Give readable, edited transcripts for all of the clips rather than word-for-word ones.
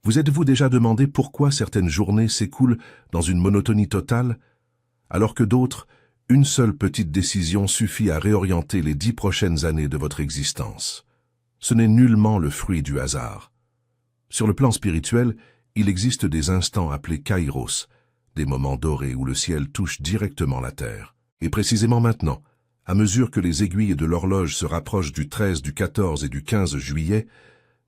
Vous êtes-vous déjà demandé pourquoi certaines journées s'écoulent dans une monotonie totale, alors que d'autres, une seule petite décision suffit à réorienter les 10 prochaines années de votre existence? Ce n'est nullement le fruit du hasard. Sur le plan spirituel, il existe des instants appelés kairos, des moments dorés où le ciel touche directement la terre. Et précisément maintenant, à mesure que les aiguilles de l'horloge se rapprochent du 13, du 14 et du 15 juillet,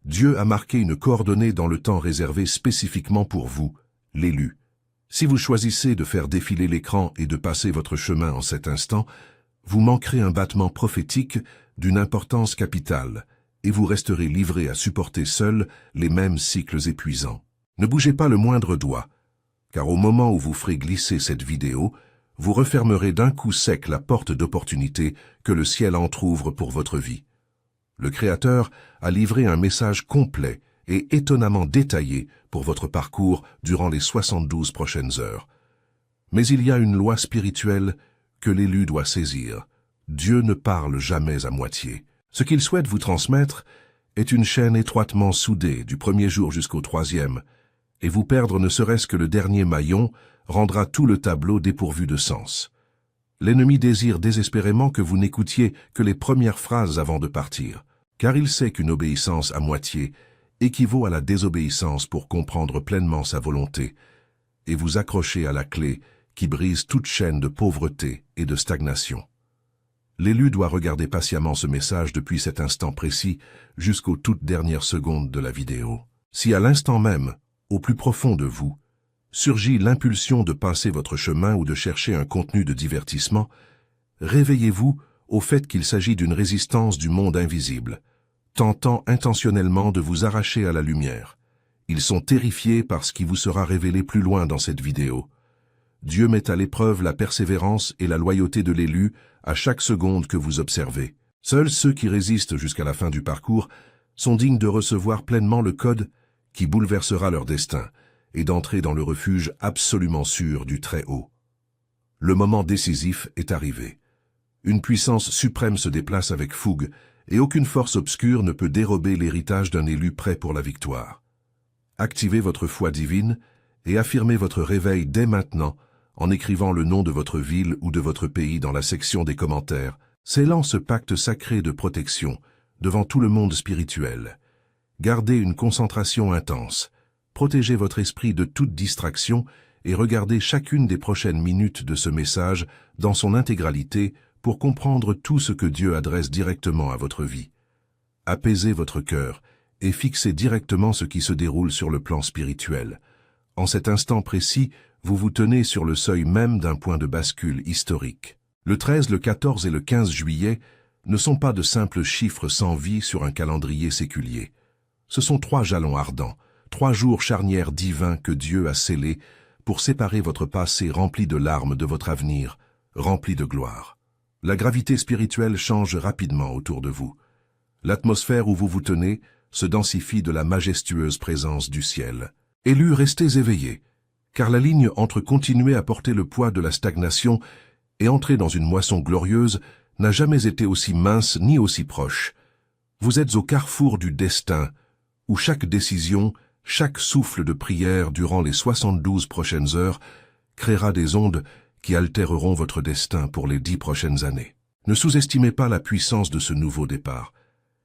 Dieu a marqué une coordonnée dans le temps réservé spécifiquement pour vous, l'élu. Si vous choisissez de faire défiler l'écran et de passer votre chemin en cet instant, vous manquerez un battement prophétique d'une importance capitale, et vous resterez livré à supporter seul les mêmes cycles épuisants. Ne bougez pas le moindre doigt, car au moment où vous ferez glisser cette vidéo, vous refermerez d'un coup sec la porte d'opportunité que le ciel entr'ouvre pour votre vie. Le Créateur a livré un message complet et étonnamment détaillé pour votre parcours durant les 72 prochaines heures. Mais il y a une loi spirituelle que l'élu doit saisir. Dieu ne parle jamais à moitié. Ce qu'il souhaite vous transmettre est une chaîne étroitement soudée du premier jour jusqu'au 3e, et vous perdre ne serait-ce que le dernier maillon rendra tout le tableau dépourvu de sens. L'ennemi désire désespérément que vous n'écoutiez que les premières phrases avant de partir, car il sait qu'une obéissance à moitié équivaut à la désobéissance pour comprendre pleinement sa volonté, et vous accrocher à la clé qui brise toute chaîne de pauvreté et de stagnation. L'élu doit regarder patiemment ce message depuis cet instant précis jusqu'aux toutes dernières secondes de la vidéo. Si à l'instant même, au plus profond de vous, surgit l'impulsion de passer votre chemin ou de chercher un contenu de divertissement, réveillez-vous au fait qu'il s'agit d'une résistance du monde invisible, tentant intentionnellement de vous arracher à la lumière. Ils sont terrifiés par ce qui vous sera révélé plus loin dans cette vidéo. Dieu met à l'épreuve la persévérance et la loyauté de l'élu à chaque seconde que vous observez. Seuls ceux qui résistent jusqu'à la fin du parcours sont dignes de recevoir pleinement le code qui bouleversera leur destin et d'entrer dans le refuge absolument sûr du Très-Haut. Le moment décisif est arrivé. Une puissance suprême se déplace avec fougue et aucune force obscure ne peut dérober l'héritage d'un élu prêt pour la victoire. Activez votre foi divine et affirmez votre réveil dès maintenant en écrivant le nom de votre ville ou de votre pays dans la section des commentaires, scellant ce pacte sacré de protection devant tout le monde spirituel. Gardez une concentration intense, protégez votre esprit de toute distraction et regardez chacune des prochaines minutes de ce message dans son intégralité pour comprendre tout ce que Dieu adresse directement à votre vie. Apaisez votre cœur et fixez directement ce qui se déroule sur le plan spirituel. En cet instant précis, vous vous tenez sur le seuil même d'un point de bascule historique. Le 13, le 14 et le 15 juillet ne sont pas de simples chiffres sans vie sur un calendrier séculier. Ce sont 3 jalons ardents, 3 jours charnières divins que Dieu a scellés pour séparer votre passé rempli de larmes de votre avenir, rempli de gloire. La gravité spirituelle change rapidement autour de vous. L'atmosphère où vous vous tenez se densifie de la majestueuse présence du ciel. Élus, restez éveillés, car la ligne entre continuer à porter le poids de la stagnation et entrer dans une moisson glorieuse n'a jamais été aussi mince ni aussi proche. Vous êtes au carrefour du destin, où chaque décision, chaque souffle de prière durant les 72 prochaines heures créera des ondes qui altéreront votre destin pour les 10 prochaines années. Ne sous-estimez pas la puissance de ce nouveau départ,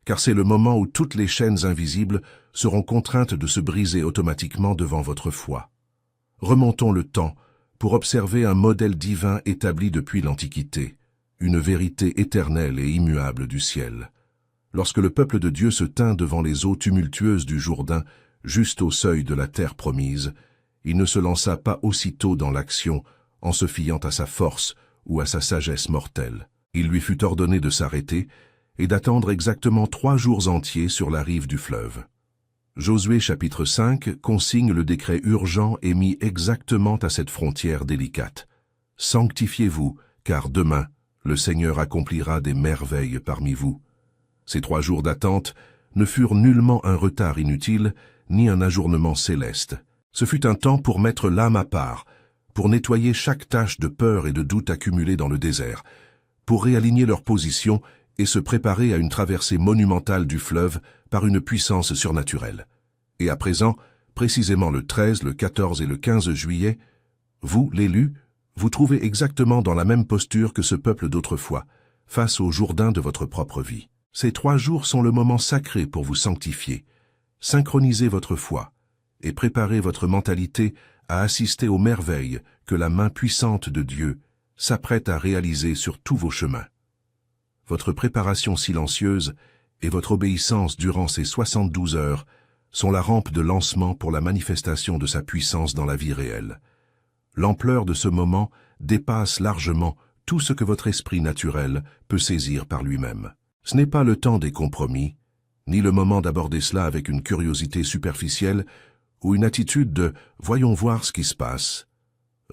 car c'est le moment où toutes les chaînes invisibles seront contraintes de se briser automatiquement devant votre foi. Remontons le temps pour observer un modèle divin établi depuis l'Antiquité, une vérité éternelle et immuable du ciel. Lorsque le peuple de Dieu se tint devant les eaux tumultueuses du Jourdain, juste au seuil de la terre promise, il ne se lança pas aussitôt dans l'action en se fiant à sa force ou à sa sagesse mortelle. Il lui fut ordonné de s'arrêter et d'attendre exactement 3 jours entiers sur la rive du fleuve. Josué chapitre 5 consigne le décret urgent émis exactement à cette frontière délicate. « Sanctifiez-vous, car demain, le Seigneur accomplira des merveilles parmi vous. » Ces 3 jours d'attente ne furent nullement un retard inutile, ni un ajournement céleste. Ce fut un temps pour mettre l'âme à part, pour nettoyer chaque tache de peur et de doute accumulée dans le désert, pour réaligner leur position et se préparer à une traversée monumentale du fleuve par une puissance surnaturelle. Et à présent, précisément le 13, le 14 et le 15 juillet, vous, l'élu, vous trouvez exactement dans la même posture que ce peuple d'autrefois, face au Jourdain de votre propre vie. Ces 3 jours sont le moment sacré pour vous sanctifier, synchroniser votre foi et préparer votre mentalité à assister aux merveilles que la main puissante de Dieu s'apprête à réaliser sur tous vos chemins. Votre préparation silencieuse et votre obéissance durant ces 72 heures sont la rampe de lancement pour la manifestation de sa puissance dans la vie réelle. L'ampleur de ce moment dépasse largement tout ce que votre esprit naturel peut saisir par lui-même. Ce n'est pas le temps des compromis, ni le moment d'aborder cela avec une curiosité superficielle ou une attitude de « voyons voir ce qui se passe ».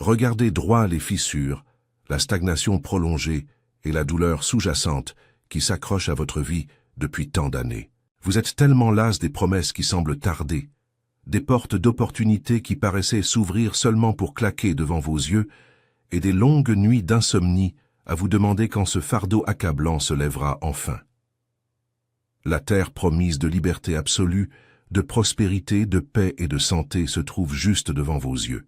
Regardez droit les fissures, la stagnation prolongée et la douleur sous-jacente qui s'accrochent à votre vie depuis tant d'années. Vous êtes tellement las des promesses qui semblent tarder, des portes d'opportunités qui paraissaient s'ouvrir seulement pour claquer devant vos yeux, et des longues nuits d'insomnie à vous demander quand ce fardeau accablant se lèvera enfin. La terre promise de liberté absolue, de prospérité, de paix et de santé se trouve juste devant vos yeux.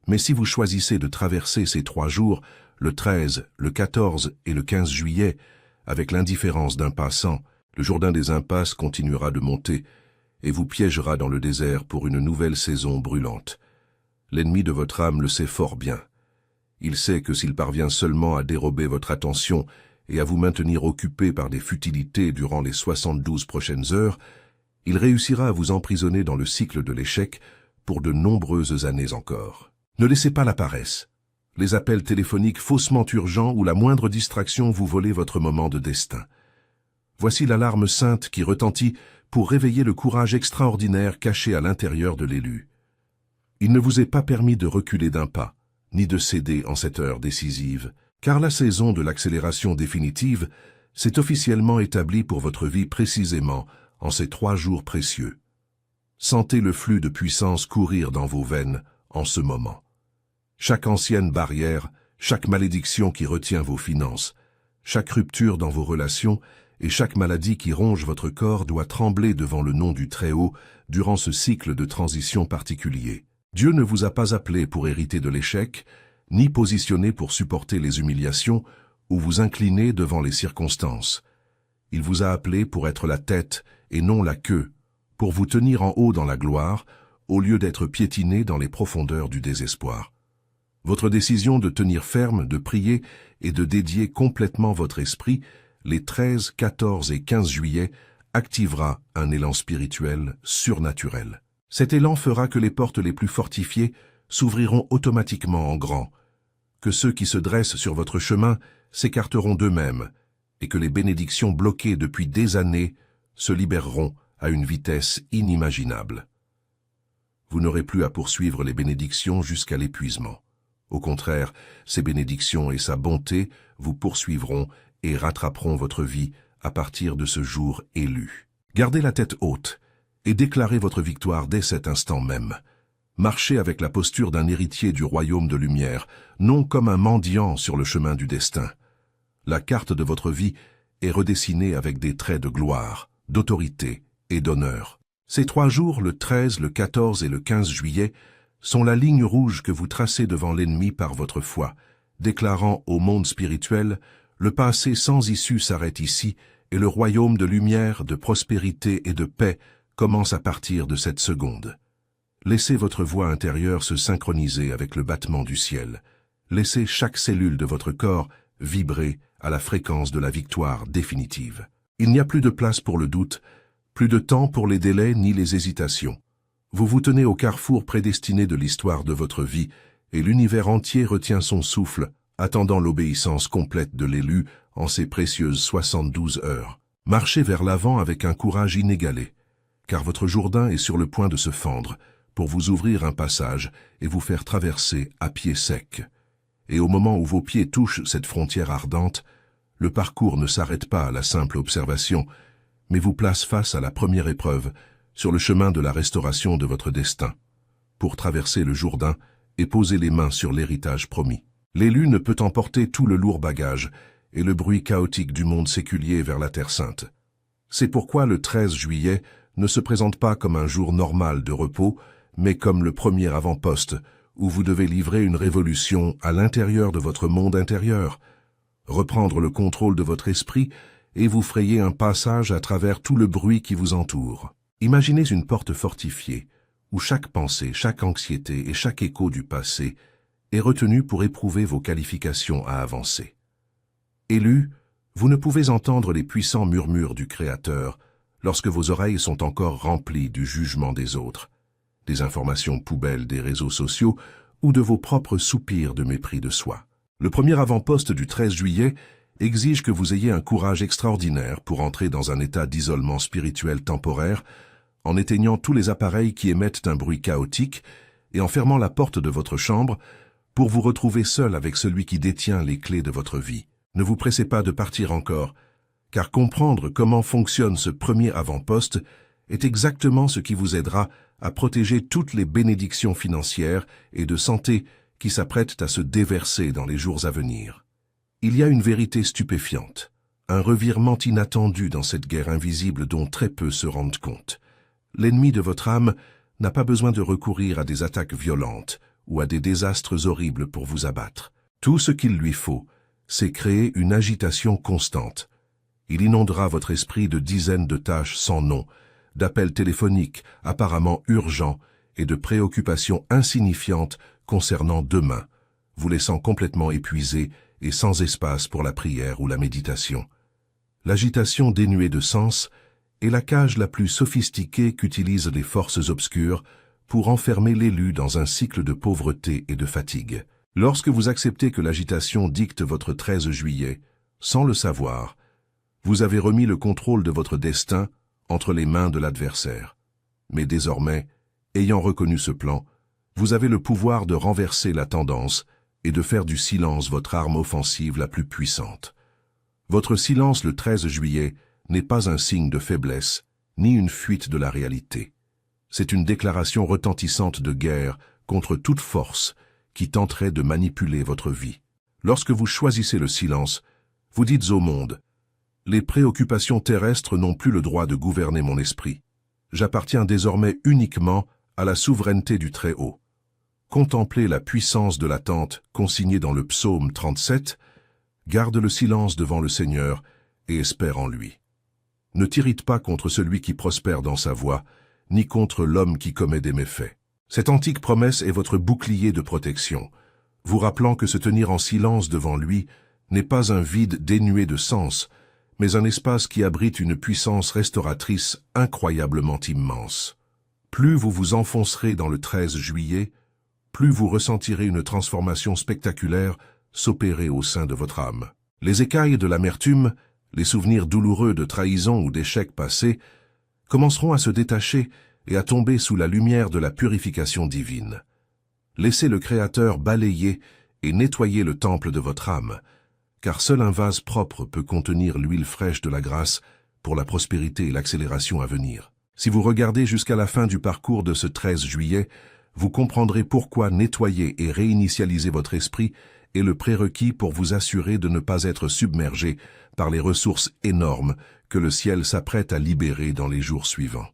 Mais si vous choisissez de traverser ces 3 jours, le 13, le 14 et le 15 juillet, avec l'indifférence d'un passant, le Jourdain des impasses continuera de monter et vous piégera dans le désert pour une nouvelle saison brûlante. L'ennemi de votre âme le sait fort bien. Il sait que s'il parvient seulement à dérober votre attention et à vous maintenir occupé par des futilités durant les 72 prochaines heures, il réussira à vous emprisonner dans le cycle de l'échec pour de nombreuses années encore. Ne laissez pas la paresse, les appels téléphoniques faussement urgents ou la moindre distraction vous voler votre moment de destin. Voici l'alarme sainte qui retentit pour réveiller le courage extraordinaire caché à l'intérieur de l'élu. Il ne vous est pas permis de reculer d'un pas, ni de céder en cette heure décisive, car la saison de l'accélération définitive s'est officiellement établie pour votre vie précisément en ces 3 jours précieux. Sentez le flux de puissance courir dans vos veines en ce moment. Chaque ancienne barrière, chaque malédiction qui retient vos finances, chaque rupture dans vos relations et chaque maladie qui ronge votre corps doit trembler devant le nom du Très-Haut durant ce cycle de transition particulier. Dieu ne vous a pas appelé pour hériter de l'échec, ni positionné pour supporter les humiliations ou vous incliner devant les circonstances. Il vous a appelé pour être la tête et non la queue, pour vous tenir en haut dans la gloire, au lieu d'être piétiné dans les profondeurs du désespoir. Votre décision de tenir ferme, de prier et de dédier complètement votre esprit les 13, 14 et 15 juillet activera un élan spirituel surnaturel. Cet élan fera que les portes les plus fortifiées s'ouvriront automatiquement en grand, que ceux qui se dressent sur votre chemin s'écarteront d'eux-mêmes et que les bénédictions bloquées depuis des années se libéreront à une vitesse inimaginable. Vous n'aurez plus à poursuivre les bénédictions jusqu'à l'épuisement. Au contraire, ces bénédictions et sa bonté vous poursuivront et rattraperont votre vie à partir de ce jour élu. Gardez la tête haute et déclarez votre victoire dès cet instant même. Marchez avec la posture d'un héritier du royaume de lumière, non comme un mendiant sur le chemin du destin. La carte de votre vie est redessinée avec des traits de gloire, d'autorité et d'honneur. Ces 3 jours, le 13, le 14 et le 15 juillet, sont la ligne rouge que vous tracez devant l'ennemi par votre foi, déclarant au monde spirituel « Le passé sans issue s'arrête ici et le royaume de lumière, de prospérité et de paix commence à partir de cette seconde. » Laissez votre voix intérieure se synchroniser avec le battement du ciel. Laissez chaque cellule de votre corps vibrer à la fréquence de la victoire définitive. Il n'y a plus de place pour le doute, plus de temps pour les délais ni les hésitations. Vous vous tenez au carrefour prédestiné de l'histoire de votre vie et l'univers entier retient son souffle, attendant l'obéissance complète de l'élu en ces précieuses 72 heures. Marchez vers l'avant avec un courage inégalé, car votre Jourdain est sur le point de se fendre pour vous ouvrir un passage et vous faire traverser à pied sec. Et au moment où vos pieds touchent cette frontière ardente, le parcours ne s'arrête pas à la simple observation, mais vous place face à la première épreuve sur le chemin de la restauration de votre destin, pour traverser le Jourdain et poser les mains sur l'héritage promis. L'élu ne peut emporter tout le lourd bagage et le bruit chaotique du monde séculier vers la Terre Sainte. C'est pourquoi le 13 juillet, ne se présente pas comme un jour normal de repos, mais comme le premier avant-poste, où vous devez livrer une révolution à l'intérieur de votre monde intérieur, reprendre le contrôle de votre esprit et vous frayer un passage à travers tout le bruit qui vous entoure. Imaginez une porte fortifiée, où chaque pensée, chaque anxiété et chaque écho du passé est retenu pour éprouver vos qualifications à avancer. Élu, vous ne pouvez entendre les puissants murmures du Créateur lorsque vos oreilles sont encore remplies du jugement des autres, des informations poubelles des réseaux sociaux ou de vos propres soupirs de mépris de soi. Le premier avant-poste du 13 juillet exige que vous ayez un courage extraordinaire pour entrer dans un état d'isolement spirituel temporaire en éteignant tous les appareils qui émettent un bruit chaotique et en fermant la porte de votre chambre pour vous retrouver seul avec celui qui détient les clés de votre vie. Ne vous pressez pas de partir encore, car comprendre comment fonctionne ce premier avant-poste est exactement ce qui vous aidera à protéger toutes les bénédictions financières et de santé qui s'apprêtent à se déverser dans les jours à venir. Il y a une vérité stupéfiante, un revirement inattendu dans cette guerre invisible dont très peu se rendent compte. L'ennemi de votre âme n'a pas besoin de recourir à des attaques violentes ou à des désastres horribles pour vous abattre. Tout ce qu'il lui faut, c'est créer une agitation constante. Il inondera votre esprit de dizaines de tâches sans nom, d'appels téléphoniques apparemment urgents et de préoccupations insignifiantes concernant demain, vous laissant complètement épuisé et sans espace pour la prière ou la méditation. L'agitation dénuée de sens est la cage la plus sophistiquée qu'utilisent les forces obscures pour enfermer l'élu dans un cycle de pauvreté et de fatigue. Lorsque vous acceptez que l'agitation dicte votre 13 juillet, sans le savoir, vous avez remis le contrôle de votre destin entre les mains de l'adversaire. Mais désormais, ayant reconnu ce plan, vous avez le pouvoir de renverser la tendance et de faire du silence votre arme offensive la plus puissante. Votre silence le 13 juillet n'est pas un signe de faiblesse, ni une fuite de la réalité. C'est une déclaration retentissante de guerre contre toute force qui tenterait de manipuler votre vie. Lorsque vous choisissez le silence, vous dites au monde « Les préoccupations terrestres n'ont plus le droit de gouverner mon esprit. J'appartiens désormais uniquement à la souveraineté du Très-Haut. » Contemplez la puissance de l'attente consignée dans le psaume 37, garde le silence devant le Seigneur et espère en lui. Ne t'irrite pas contre celui qui prospère dans sa voie, ni contre l'homme qui commet des méfaits. Cette antique promesse est votre bouclier de protection, vous rappelant que se tenir en silence devant lui n'est pas un vide dénué de sens, mais un espace qui abrite une puissance restauratrice incroyablement immense. Plus vous vous enfoncerez dans le 13 juillet, plus vous ressentirez une transformation spectaculaire s'opérer au sein de votre âme. Les écailles de l'amertume, les souvenirs douloureux de trahison ou d'échecs passés, commenceront à se détacher et à tomber sous la lumière de la purification divine. Laissez le Créateur balayer et nettoyer le temple de votre âme, car seul un vase propre peut contenir l'huile fraîche de la grâce pour la prospérité et l'accélération à venir. Si vous regardez jusqu'à la fin du parcours de ce 13 juillet, vous comprendrez pourquoi nettoyer et réinitialiser votre esprit est le prérequis pour vous assurer de ne pas être submergé par les ressources énormes que le ciel s'apprête à libérer dans les jours suivants.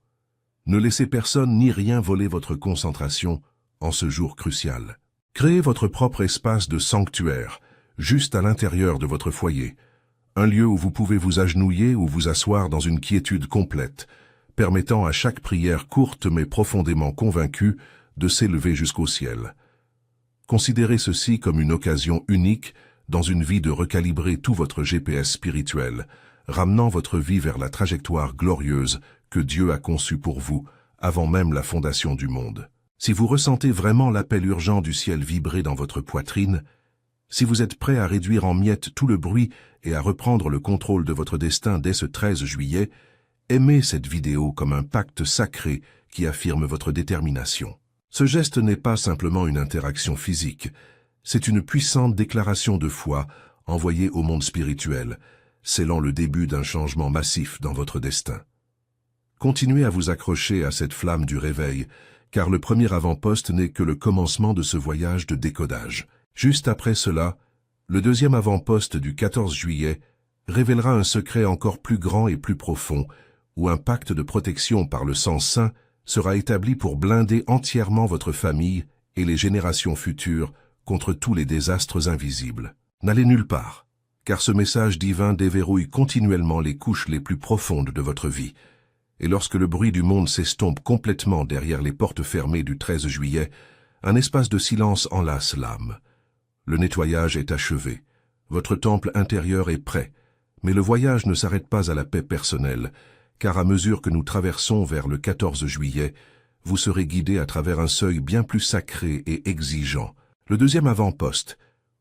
Ne laissez personne ni rien voler votre concentration en ce jour crucial. Créez votre propre espace de sanctuaire, juste à l'intérieur de votre foyer, un lieu où vous pouvez vous agenouiller ou vous asseoir dans une quiétude complète, permettant à chaque prière courte mais profondément convaincue de s'élever jusqu'au ciel. Considérez ceci comme une occasion unique dans une vie de recalibrer tout votre GPS spirituel, ramenant votre vie vers la trajectoire glorieuse que Dieu a conçue pour vous avant même la fondation du monde. Si vous ressentez vraiment l'appel urgent du ciel vibrer dans votre poitrine, si vous êtes prêt à réduire en miettes tout le bruit et à reprendre le contrôle de votre destin dès ce 13 juillet, aimez cette vidéo comme un pacte sacré qui affirme votre détermination. Ce geste n'est pas simplement une interaction physique, c'est une puissante déclaration de foi envoyée au monde spirituel, scellant le début d'un changement massif dans votre destin. Continuez à vous accrocher à cette flamme du réveil, car le premier avant-poste n'est que le commencement de ce voyage de décodage. Juste après cela, le deuxième avant-poste du 14 juillet révélera un secret encore plus grand et plus profond, où un pacte de protection par le sang saint sera établi pour blinder entièrement votre famille et les générations futures contre tous les désastres invisibles. N'allez nulle part, car ce message divin déverrouille continuellement les couches les plus profondes de votre vie. Et lorsque le bruit du monde s'estompe complètement derrière les portes fermées du 13 juillet, un espace de silence enlace l'âme. Le nettoyage est achevé, votre temple intérieur est prêt, mais le voyage ne s'arrête pas à la paix personnelle, car à mesure que nous traversons vers le 14 juillet, vous serez guidé à travers un seuil bien plus sacré et exigeant, le deuxième avant-poste,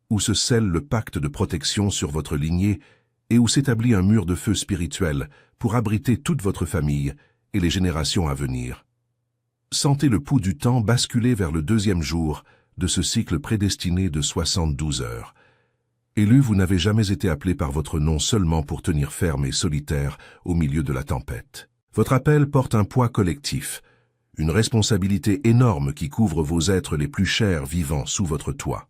où se scelle le pacte de protection sur votre lignée et où s'établit un mur de feu spirituel pour abriter toute votre famille et les générations à venir. Sentez le pouls du temps basculer vers le deuxième jour de ce cycle prédestiné de 72 heures. Élu, vous n'avez jamais été appelé par votre nom seulement pour tenir ferme et solitaire au milieu de la tempête. Votre appel porte un poids collectif, une responsabilité énorme qui couvre vos êtres les plus chers vivant sous votre toit.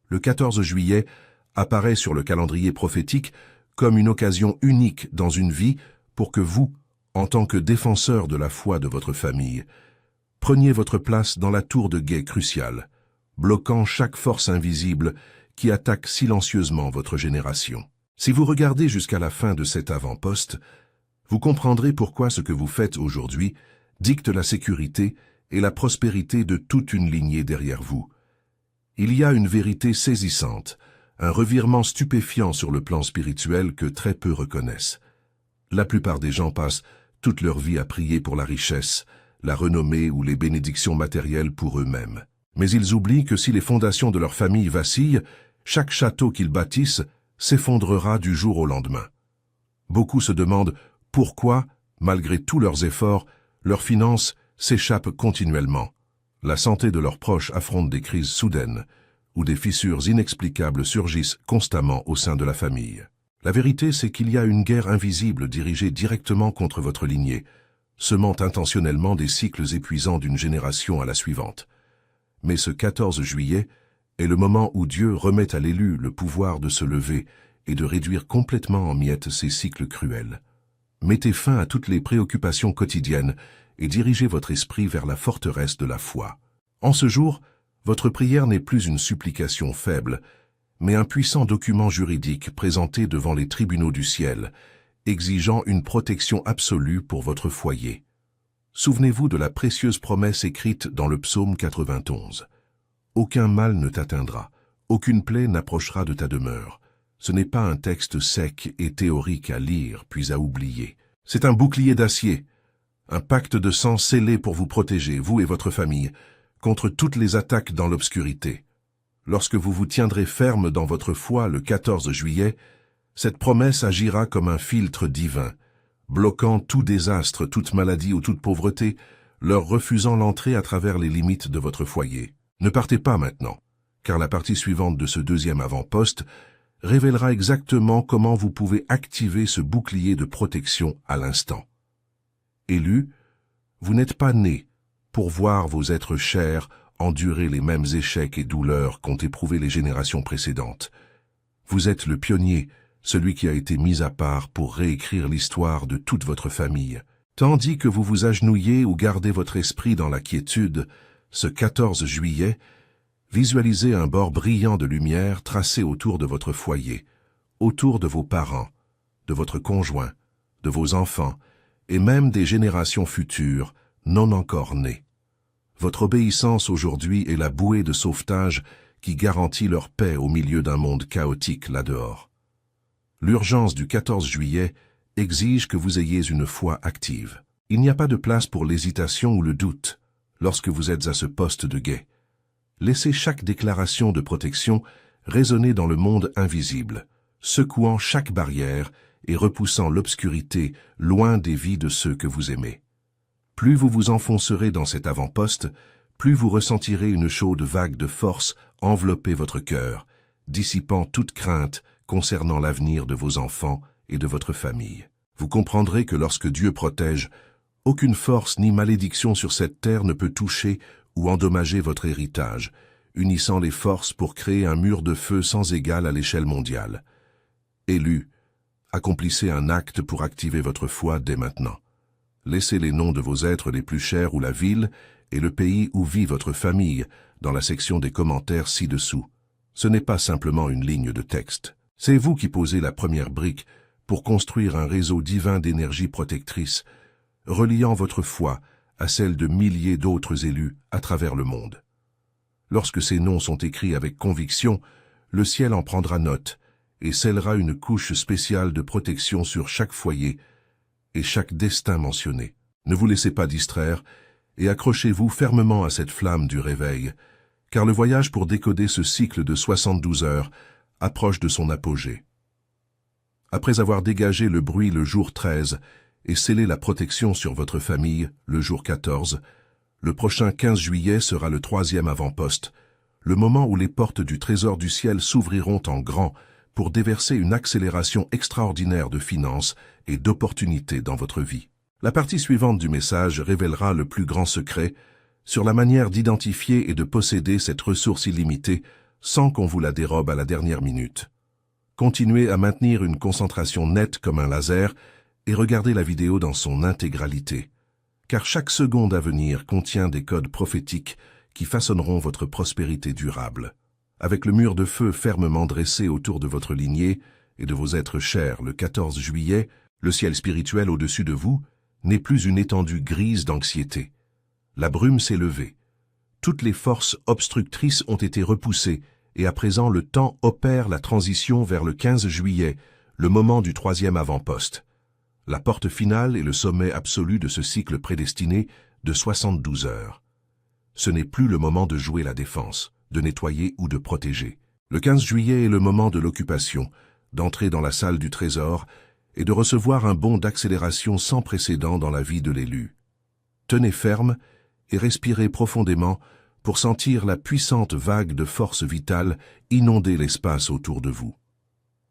Le 14 juillet apparaît sur le calendrier prophétique comme une occasion unique dans une vie pour que vous, en tant que défenseur de la foi de votre famille, preniez votre place dans la tour de guet cruciale, bloquant chaque force invisible qui attaque silencieusement votre génération. Si vous regardez jusqu'à la fin de cet avant-poste, vous comprendrez pourquoi ce que vous faites aujourd'hui dicte la sécurité et la prospérité de toute une lignée derrière vous. Il y a une vérité saisissante, un revirement stupéfiant sur le plan spirituel que très peu reconnaissent. La plupart des gens passent toute leur vie à prier pour la richesse, la renommée ou les bénédictions matérielles pour eux-mêmes. Mais ils oublient que si les fondations de leur famille vacillent, chaque château qu'ils bâtissent s'effondrera du jour au lendemain. Beaucoup se demandent pourquoi, malgré tous leurs efforts, leurs finances s'échappent continuellement. La santé de leurs proches affronte des crises soudaines, où des fissures inexplicables surgissent constamment au sein de la famille. La vérité, c'est qu'il y a une guerre invisible dirigée directement contre votre lignée, semant intentionnellement des cycles épuisants d'une génération à la suivante. Mais ce 14 juillet est le moment où Dieu remet à l'élu le pouvoir de se lever et de réduire complètement en miettes ces cycles cruels. Mettez fin à toutes les préoccupations quotidiennes et dirigez votre esprit vers la forteresse de la foi. En ce jour, votre prière n'est plus une supplication faible, mais un puissant document juridique présenté devant les tribunaux du ciel, exigeant une protection absolue pour votre foyer. Souvenez-vous de la précieuse promesse écrite dans le psaume 91. « Aucun mal ne t'atteindra, aucune plaie n'approchera de ta demeure. » Ce n'est pas un texte sec et théorique à lire puis à oublier. C'est un bouclier d'acier, un pacte de sang scellé pour vous protéger, vous et votre famille, contre toutes les attaques dans l'obscurité. Lorsque vous vous tiendrez ferme dans votre foi le 14 juillet, cette promesse agira comme un filtre divin, bloquant tout désastre, toute maladie ou toute pauvreté, leur refusant l'entrée à travers les limites de votre foyer. Ne partez pas maintenant, car la partie suivante de ce deuxième avant-poste révélera exactement comment vous pouvez activer ce bouclier de protection à l'instant. Élu, vous n'êtes pas né pour voir vos êtres chers endurer les mêmes échecs et douleurs qu'ont éprouvés les générations précédentes. Vous êtes le pionnier, celui qui a été mis à part pour réécrire l'histoire de toute votre famille. Tandis que vous vous agenouillez ou gardez votre esprit dans la quiétude, ce 14 juillet, visualisez un bord brillant de lumière tracé autour de votre foyer, autour de vos parents, de votre conjoint, de vos enfants, et même des générations futures, non encore nées. Votre obéissance aujourd'hui est la bouée de sauvetage qui garantit leur paix au milieu d'un monde chaotique là-dehors. L'urgence du 14 juillet exige que vous ayez une foi active. Il n'y a pas de place pour l'hésitation ou le doute lorsque vous êtes à ce poste de guet. Laissez chaque déclaration de protection résonner dans le monde invisible, secouant chaque barrière et repoussant l'obscurité loin des vies de ceux que vous aimez. Plus vous vous enfoncerez dans cet avant-poste, plus vous ressentirez une chaude vague de force envelopper votre cœur, dissipant toute crainte concernant l'avenir de vos enfants et de votre famille. Vous comprendrez que lorsque Dieu protège, aucune force ni malédiction sur cette terre ne peut toucher ou endommager votre héritage, unissant les forces pour créer un mur de feu sans égal à l'échelle mondiale. Élu, Accomplissez un acte pour activer votre foi dès maintenant. Laissez les noms de vos êtres les plus chers ou la ville et le pays où vit votre famille dans la section des commentaires ci-dessous. Ce n'est pas simplement une ligne de texte. C'est vous qui posez la première brique pour construire un réseau divin d'énergie protectrice, reliant votre foi à celle de milliers d'autres élus à travers le monde. Lorsque ces noms sont écrits avec conviction, le ciel en prendra note et scellera une couche spéciale de protection sur chaque foyer et chaque destin mentionné. Ne vous laissez pas distraire et accrochez-vous fermement à cette flamme du réveil, car le voyage pour décoder ce cycle de 72 heures approche de son apogée. Après avoir dégagé le bruit le jour 13 et scellé la protection sur votre famille le jour 14, le prochain 15 juillet sera le 3e avant-poste, le moment où les portes du trésor du ciel s'ouvriront en grand pour déverser une accélération extraordinaire de finances et d'opportunités dans votre vie. La partie suivante du message révélera le plus grand secret sur la manière d'identifier et de posséder cette ressource illimitée sans qu'on vous la dérobe à la dernière minute. Continuez à maintenir une concentration nette comme un laser et regardez la vidéo dans son intégralité, car chaque seconde à venir contient des codes prophétiques qui façonneront votre prospérité durable. Avec le mur de feu fermement dressé autour de votre lignée et de vos êtres chers le 14 juillet, le ciel spirituel au-dessus de vous n'est plus une étendue grise d'anxiété. La brume s'est levée. Toutes les forces obstructrices ont été repoussées et à présent le temps opère la transition vers le 15 juillet, le moment du 3e avant-poste. La porte finale est le sommet absolu de ce cycle prédestiné de 72 heures. Ce n'est plus le moment de jouer la défense, de nettoyer ou de protéger. Le 15 juillet est le moment de l'occupation, d'entrer dans la salle du trésor et de recevoir un bond d'accélération sans précédent dans la vie de l'élu. Tenez ferme et respirez profondément pour sentir la puissante vague de force vitale inonder l'espace autour de vous.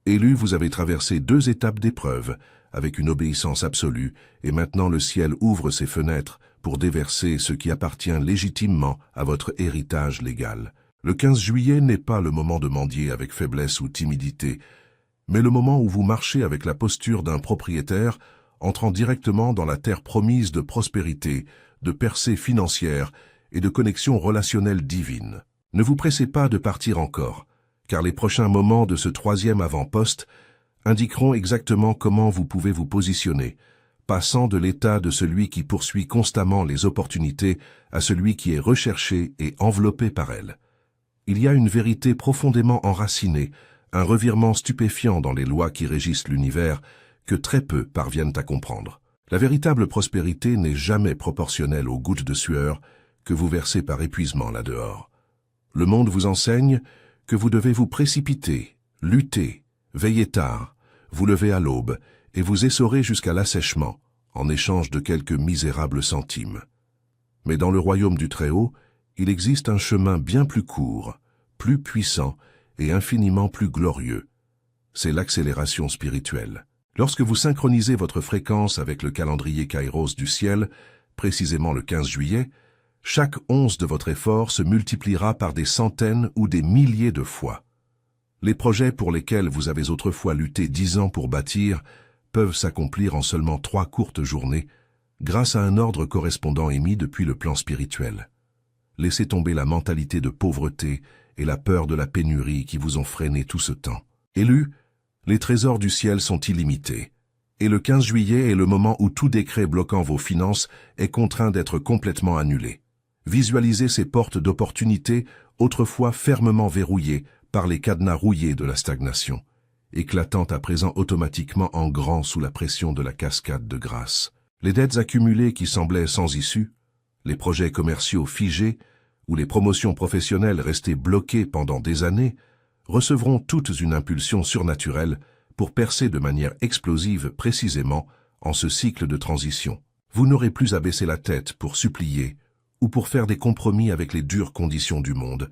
Élu, vous avez traversé 2 étapes d'épreuve avec une obéissance absolue et maintenant le ciel ouvre ses fenêtres pour déverser ce qui appartient légitimement à votre héritage légal. Le 15 juillet n'est pas le moment de mendier avec faiblesse ou timidité, mais le moment où vous marchez avec la posture d'un propriétaire, entrant directement dans la terre promise de prospérité, de percée financière et de connexion relationnelle divine. Ne vous pressez pas de partir encore, car les prochains moments de ce 3e avant-poste indiqueront exactement comment vous pouvez vous positionner, passant de l'état de celui qui poursuit constamment les opportunités à celui qui est recherché et enveloppé par elles. Il y a une vérité profondément enracinée, un revirement stupéfiant dans les lois qui régissent l'univers que très peu parviennent à comprendre. La véritable prospérité n'est jamais proportionnelle aux gouttes de sueur que vous versez par épuisement là-dehors. Le monde vous enseigne que vous devez vous précipiter, lutter, veiller tard, vous lever à l'aube et vous essorer jusqu'à l'assèchement en échange de quelques misérables centimes. Mais dans le royaume du Très-Haut, il existe un chemin bien plus court, plus puissant et infiniment plus glorieux. C'est l'accélération spirituelle. Lorsque vous synchronisez votre fréquence avec le calendrier Kairos du ciel, précisément le 15 juillet, chaque once de votre effort se multipliera par des centaines ou des milliers de fois. Les projets pour lesquels vous avez autrefois lutté 10 ans pour bâtir peuvent s'accomplir en seulement 3 courtes journées, grâce à un ordre correspondant émis depuis le plan spirituel. Laissez tomber la mentalité de pauvreté et la peur de la pénurie qui vous ont freiné tout ce temps. Élu, les trésors du ciel sont illimités, et le 15 juillet est le moment où tout décret bloquant vos finances est contraint d'être complètement annulé. Visualisez ces portes d'opportunités autrefois fermement verrouillées par les cadenas rouillés de la stagnation, éclatant à présent automatiquement en grand sous la pression de la cascade de grâce. Les dettes accumulées qui semblaient sans issue, les projets commerciaux figés ou les promotions professionnelles restées bloquées pendant des années, recevront toutes une impulsion surnaturelle pour percer de manière explosive précisément en ce cycle de transition. Vous n'aurez plus à baisser la tête pour supplier ou pour faire des compromis avec les dures conditions du monde,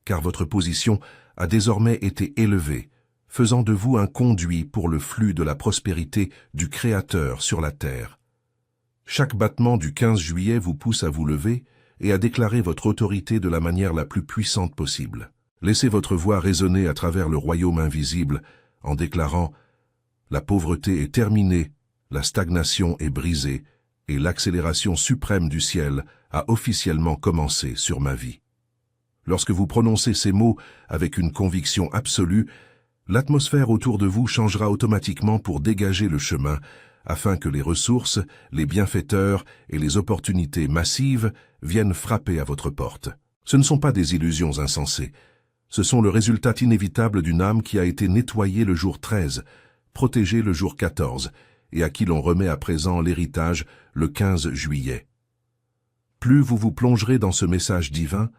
car votre position a désormais été élevée, faisant de vous un conduit pour le flux de la prospérité du Créateur sur la terre. Chaque battement du 15 juillet vous pousse à vous lever et à déclarer votre autorité de la manière la plus puissante possible. Laissez votre voix résonner à travers le royaume invisible en déclarant La pauvreté est terminée, la stagnation est brisée, et l'accélération suprême du ciel a officiellement commencé sur ma vie. Lorsque vous prononcez ces mots avec une conviction absolue, l'atmosphère autour de vous changera automatiquement pour dégager le chemin, afin que les ressources, les bienfaiteurs et les opportunités massives viennent frapper à votre porte. Ce ne sont pas des illusions insensées. Ce sont le résultat inévitable d'une âme qui a été nettoyée le jour 13, protégée le jour 14, et à qui l'on remet à présent l'héritage le 15 juillet. Plus vous vous plongerez dans ce message divin,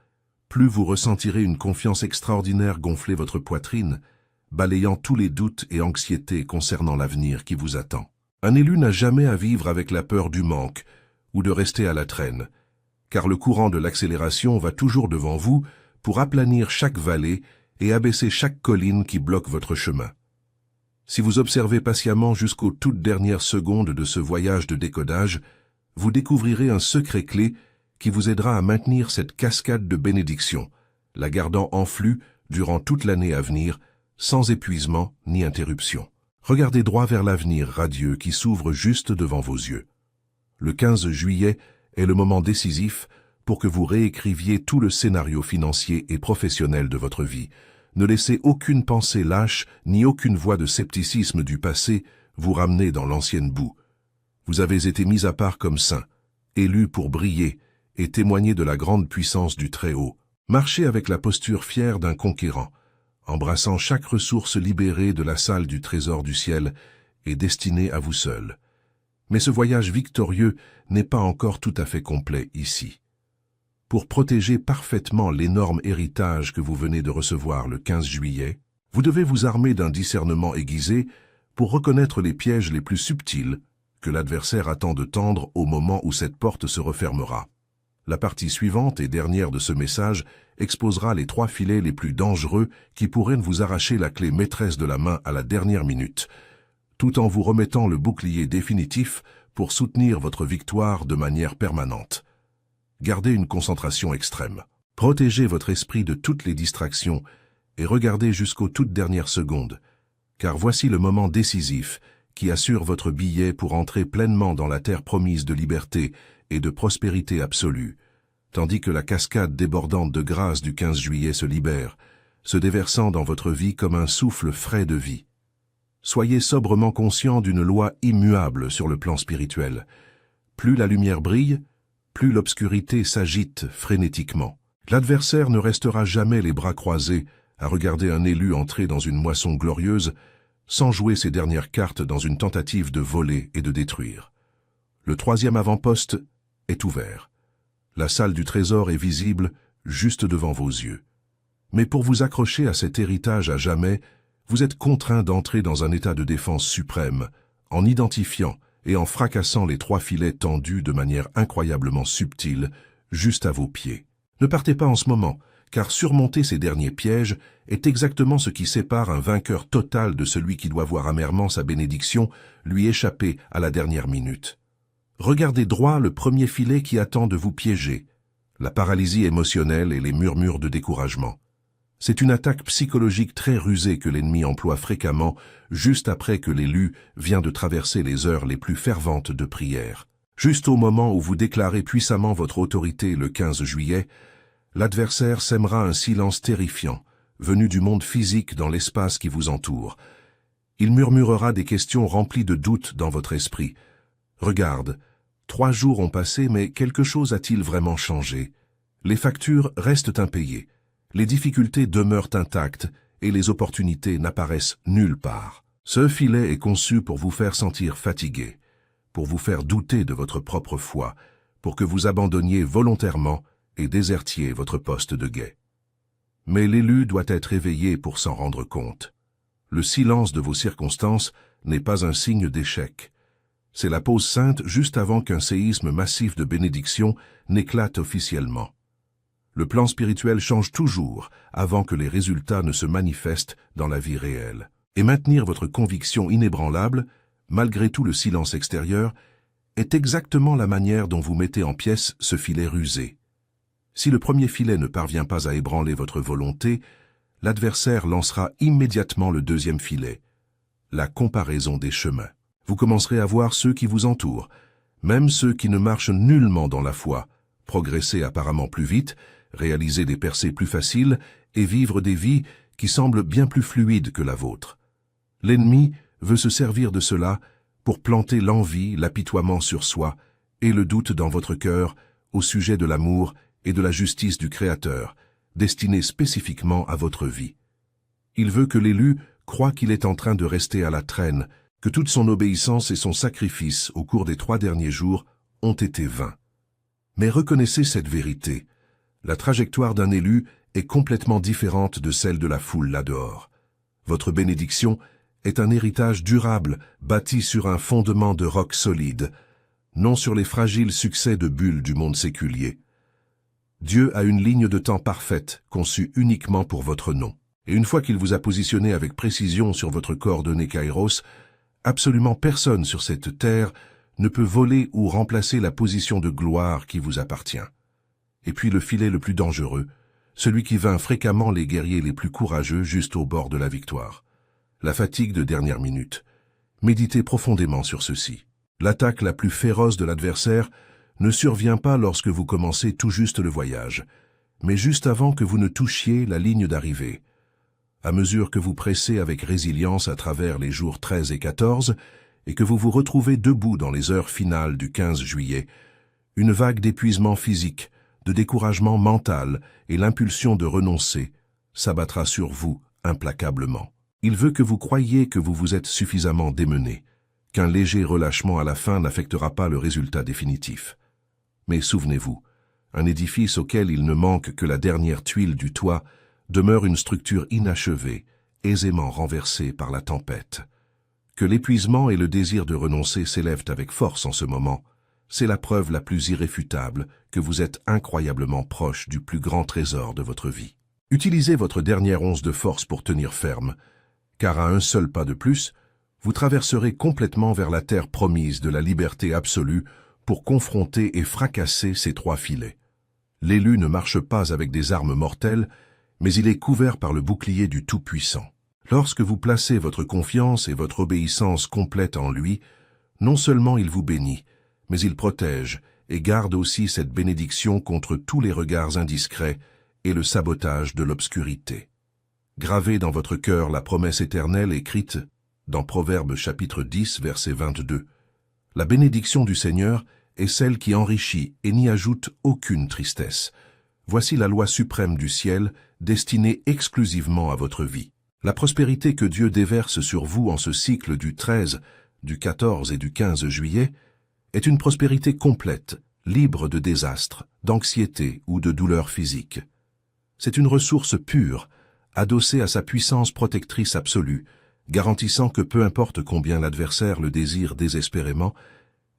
plus vous ressentirez une confiance extraordinaire gonfler votre poitrine, balayant tous les doutes et anxiétés concernant l'avenir qui vous attend. Un élu n'a jamais à vivre avec la peur du manque ou de rester à la traîne, car le courant de l'accélération va toujours devant vous pour aplanir chaque vallée et abaisser chaque colline qui bloque votre chemin. Si vous observez patiemment jusqu'aux toutes dernières secondes de ce voyage de décodage, vous découvrirez un secret clé qui vous aidera à maintenir cette cascade de bénédictions, la gardant en flux durant toute l'année à venir, sans épuisement ni interruption. Regardez droit vers l'avenir radieux qui s'ouvre juste devant vos yeux. Le 15 juillet est le moment décisif pour que vous réécriviez tout le scénario financier et professionnel de votre vie. Ne laissez aucune pensée lâche ni aucune voix de scepticisme du passé vous ramener dans l'ancienne boue. Vous avez été mis à part comme saint, élu pour briller et témoigner de la grande puissance du Très-Haut. Marchez avec la posture fière d'un conquérant, embrassant chaque ressource libérée de la salle du trésor du ciel et destinée à vous seul. Mais ce voyage victorieux n'est pas encore tout à fait complet ici. Pour protéger parfaitement l'énorme héritage que vous venez de recevoir le 15 juillet, vous devez vous armer d'un discernement aiguisé pour reconnaître les pièges les plus subtils que l'adversaire attend de tendre au moment où cette porte se refermera. La partie suivante et dernière de ce message exposera les 3 filets les plus dangereux qui pourraient vous arracher la clé maîtresse de la main à la dernière minute, tout en vous remettant le bouclier définitif pour soutenir votre victoire de manière permanente. Gardez une concentration extrême. Protégez votre esprit de toutes les distractions et regardez jusqu'aux toutes dernières secondes, car voici le moment décisif qui assure votre billet pour entrer pleinement dans la terre promise de liberté et de prospérité absolue, tandis que la cascade débordante de grâce du 15 juillet se libère, se déversant dans votre vie comme un souffle frais de vie. Soyez sobrement conscient d'une loi immuable sur le plan spirituel. Plus la lumière brille, plus l'obscurité s'agite frénétiquement. L'adversaire ne restera jamais les bras croisés à regarder un élu entrer dans une moisson glorieuse sans jouer ses dernières cartes dans une tentative de voler et de détruire. Le 3e avant-poste est ouvert. La salle du trésor est visible juste devant vos yeux. Mais pour vous accrocher à cet héritage à jamais, vous êtes contraint d'entrer dans un état de défense suprême, en identifiant et en fracassant les 3 filets tendus de manière incroyablement subtile, juste à vos pieds. Ne partez pas en ce moment, car surmonter ces derniers pièges est exactement ce qui sépare un vainqueur total de celui qui doit voir amèrement sa bénédiction lui échapper à la dernière minute. Regardez droit le premier filet qui attend de vous piéger, la paralysie émotionnelle et les murmures de découragement. C'est une attaque psychologique très rusée que l'ennemi emploie fréquemment juste après que l'élu vient de traverser les heures les plus ferventes de prière. Juste au moment où vous déclarez puissamment votre autorité le 15 juillet, l'adversaire sèmera un silence terrifiant, venu du monde physique dans l'espace qui vous entoure. Il murmurera des questions remplies de doutes dans votre esprit. Regarde, 3 jours ont passé, mais quelque chose a-t-il vraiment changé? Les factures restent impayées, les difficultés demeurent intactes et les opportunités n'apparaissent nulle part. Ce filet est conçu pour vous faire sentir fatigué, pour vous faire douter de votre propre foi, pour que vous abandonniez volontairement et désertiez votre poste de guet. Mais l'élu doit être éveillé pour s'en rendre compte. Le silence de vos circonstances n'est pas un signe d'échec. C'est la pause sainte juste avant qu'un séisme massif de bénédiction n'éclate officiellement. Le plan spirituel change toujours avant que les résultats ne se manifestent dans la vie réelle. Et maintenir votre conviction inébranlable, malgré tout le silence extérieur, est exactement la manière dont vous mettez en pièces ce filet rusé. Si le premier filet ne parvient pas à ébranler votre volonté, l'adversaire lancera immédiatement le 2e filet. la comparaison des chemins. Vous commencerez à voir ceux qui vous entourent, même ceux qui ne marchent nullement dans la foi, progresser apparemment plus vite, réaliser des percées plus faciles et vivre des vies qui semblent bien plus fluides que la vôtre. L'ennemi veut se servir de cela pour planter l'envie, l'apitoiement sur soi et le doute dans votre cœur au sujet de l'amour et de la justice du Créateur, destiné spécifiquement à votre vie. Il veut que l'élu croit qu'il est en train de rester à la traîne, que toute son obéissance et son sacrifice au cours des 3 derniers jours ont été vains. Mais reconnaissez cette vérité. La trajectoire d'un élu est complètement différente de celle de la foule là-dehors. Votre bénédiction est un héritage durable, bâti sur un fondement de roc solide, non sur les fragiles succès de bulles du monde séculier. Dieu a une ligne de temps parfaite, conçue uniquement pour votre nom. Et une fois qu'il vous a positionné avec précision sur votre coordonnée Kairos, absolument personne sur cette terre ne peut voler ou remplacer la position de gloire qui vous appartient. Et puis le filet le plus dangereux, celui qui vainc fréquemment les guerriers les plus courageux juste au bord de la victoire. La fatigue de dernière minute. Méditez profondément sur ceci. L'attaque la plus féroce de l'adversaire ne survient pas lorsque vous commencez tout juste le voyage, mais juste avant que vous ne touchiez la ligne d'arrivée. À mesure que vous pressez avec résilience à travers les jours 13 et 14 et que vous vous retrouvez debout dans les heures finales du 15 juillet, une vague d'épuisement physique, de découragement mental et l'impulsion de renoncer s'abattra sur vous implacablement. Il veut que vous croyiez que vous vous êtes suffisamment démené, qu'un léger relâchement à la fin n'affectera pas le résultat définitif. Mais souvenez-vous, un édifice auquel il ne manque que la dernière tuile du toit demeure une structure inachevée, aisément renversée par la tempête. Que l'épuisement et le désir de renoncer s'élèvent avec force en ce moment, c'est la preuve la plus irréfutable que vous êtes incroyablement proche du plus grand trésor de votre vie. Utilisez votre dernière once de force pour tenir ferme, car à un seul pas de plus, vous traverserez complètement vers la terre promise de la liberté absolue pour confronter et fracasser ces 3 filets. L'élu ne marche pas avec des armes mortelles, mais il est couvert par le bouclier du Tout-Puissant. Lorsque vous placez votre confiance et votre obéissance complète en lui, non seulement il vous bénit, mais il protège et garde aussi cette bénédiction contre tous les regards indiscrets et le sabotage de l'obscurité. Gravez dans votre cœur la promesse éternelle écrite dans Proverbes chapitre 10, verset 22. La bénédiction du Seigneur est celle qui enrichit et n'y ajoute aucune tristesse. Voici la loi suprême du ciel, destinée exclusivement à votre vie. La prospérité que Dieu déverse sur vous en ce cycle du 13, du 14 et du 15 juillet est une prospérité complète, libre de désastres, d'anxiété ou de douleurs physiques. C'est une ressource pure, adossée à sa puissance protectrice absolue, garantissant que peu importe combien l'adversaire le désire désespérément,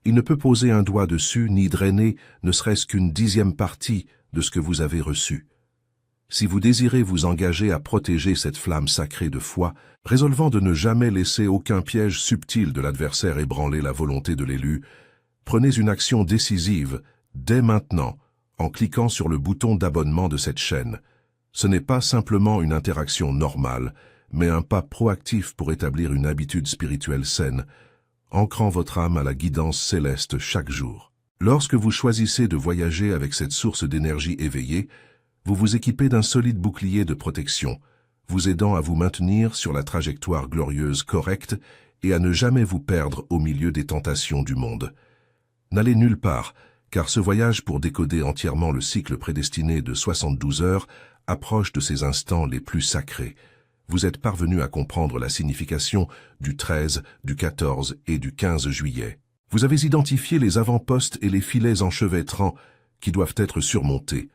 il ne peut poser un doigt dessus ni drainer ne serait-ce qu'une 10e partie de ce que vous avez reçu. Si vous désirez vous engager à protéger cette flamme sacrée de foi, résolvant de ne jamais laisser aucun piège subtil de l'adversaire ébranler la volonté de l'élu, prenez une action décisive, dès maintenant, en cliquant sur le bouton d'abonnement de cette chaîne. Ce n'est pas simplement une interaction normale, mais un pas proactif pour établir une habitude spirituelle saine, ancrant votre âme à la guidance céleste chaque jour. Lorsque vous choisissez de voyager avec cette source d'énergie éveillée, vous vous équipez d'un solide bouclier de protection, vous aidant à vous maintenir sur la trajectoire glorieuse correcte et à ne jamais vous perdre au milieu des tentations du monde. N'allez nulle part, car ce voyage pour décoder entièrement le cycle prédestiné de 72 heures approche de ses instants les plus sacrés. Vous êtes parvenu à comprendre la signification du 13, du 14 et du 15 juillet. Vous avez identifié les avant-postes et les filets enchevêtrants qui doivent être surmontés.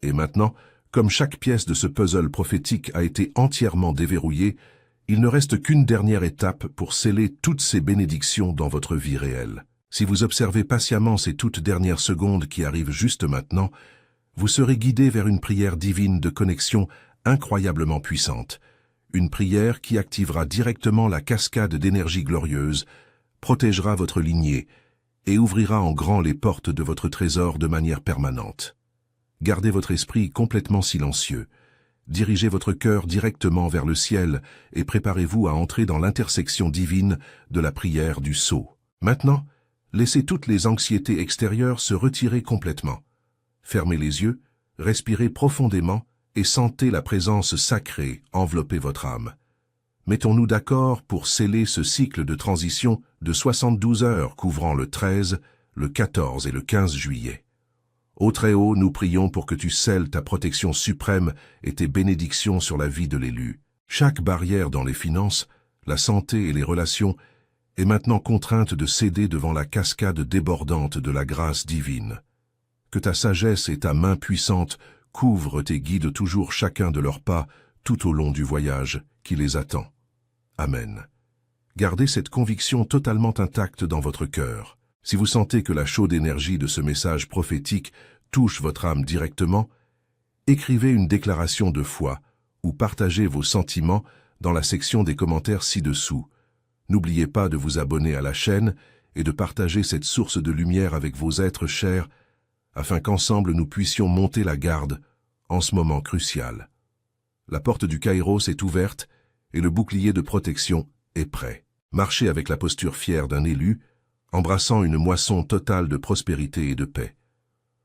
Et maintenant, comme chaque pièce de ce puzzle prophétique a été entièrement déverrouillée, il ne reste qu'une dernière étape pour sceller toutes ces bénédictions dans votre vie réelle. Si vous observez patiemment ces toutes dernières secondes qui arrivent juste maintenant, vous serez guidé vers une prière divine de connexion incroyablement puissante. Une prière qui activera directement la cascade d'énergie glorieuse, protégera votre lignée et ouvrira en grand les portes de votre trésor de manière permanente. Gardez votre esprit complètement silencieux Dirigez votre cœur directement vers le ciel et préparez-vous à entrer dans l'intersection divine de la prière du sceau. Maintenant, laissez toutes les anxiétés extérieures se retirer complètement. Fermez les yeux, respirez profondément et sentez la présence sacrée envelopper votre âme. Mettons-nous d'accord pour sceller ce cycle de transition de 72 heures couvrant le 13, le 14 et le 15 juillet. Ô Très-Haut, nous prions pour que tu scelles ta protection suprême et tes bénédictions sur la vie de l'élu. Chaque barrière dans les finances, la santé et les relations est maintenant contrainte de céder devant la cascade débordante de la grâce divine. Que ta sagesse et ta main puissante couvrent et guident toujours chacun de leurs pas tout au long du voyage qui les attend. Amen. Gardez cette conviction totalement intacte dans votre cœur. Si vous sentez que la chaude énergie de ce message prophétique touche votre âme directement, écrivez une déclaration de foi ou partagez vos sentiments dans la section des commentaires ci-dessous. N'oubliez pas de vous abonner à la chaîne et de partager cette source de lumière avec vos êtres chers afin qu'ensemble nous puissions monter la garde en ce moment crucial. La porte du Kairos est ouverte et le bouclier de protection est prêt. Marchez avec la posture fière d'un élu, embrassant une moisson totale de prospérité et de paix.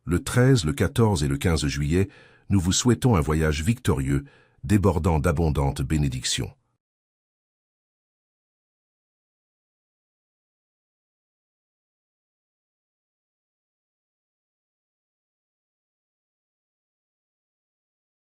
Le 13, le 14 et le 15 juillet, nous vous souhaitons un voyage victorieux, débordant d'abondantes bénédictions.